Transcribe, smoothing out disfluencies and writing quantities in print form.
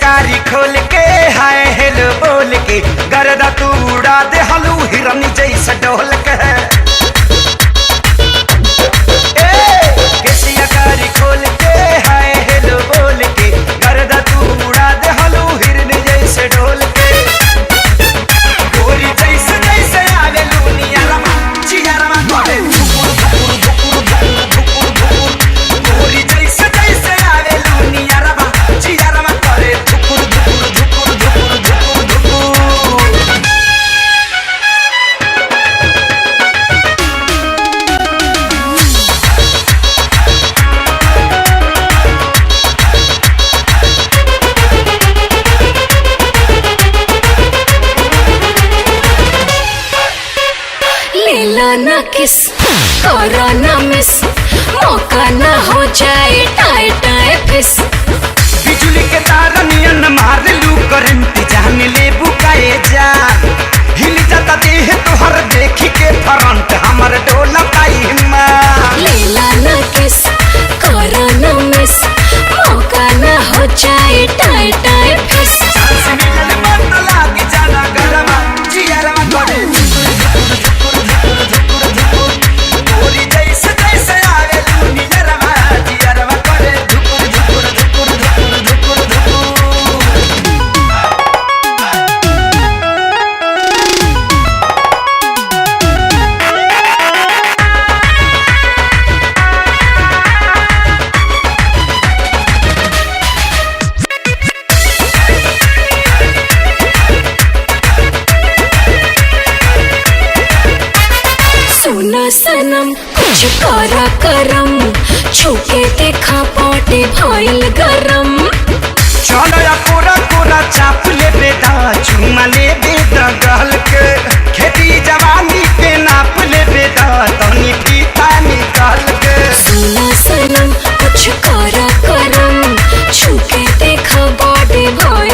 कारी खोल के हाय हेलो बोल के गर्दा तू उड़ा दे हलू हिरन जैसा डोल के केसिया कारी खोल के हाय हेलो बोल के गर्दा तू उड़ा दे हलू हिरन जैसे डोल के गोरी जैसे जैसे आवे लूनिया रमा चिया रमा करे धुकुर धुकुर धुकुर धुकुर धुकुर गोरी जैसे जैसे आवे लूनिया रमा चिया रमा करे धुकुर धुकुर धुकुर धुकुर धुकुर धुकुर। लेला ना किस करो ना मिस मौका ना हो जाए टाए टाए फिस बिजली के तार नियन मार लू करंट जान ले बुकाए जा हिल जाता देह तोहर देखी के फ्रंट हमर डोला पाई मां। लेला ना किस करो ना मिस मौका ना हो जाए टाए टाए फिस सांस मिलल मत लागी जाना गरमा जियरमा करे धुकुर धुकुर धुकुर धुकुर धुकुर गोरी जैसे जैसे आवे लूनी गरमा जियरमा करे धुकुर धुकुर धुकुर धुकुर धुकुर धुकुर। सुना सनम कुछ करा करम छूके देखा पाटे भइल गरम चलो या कोरा कोरा चाप ले बेटा चुमा ले बेटा गल के खेती जवानी के नाप ले बेटा तनी पीता निकाल के सुना सनम कुछ करा करम छूके देखा पाटे भइल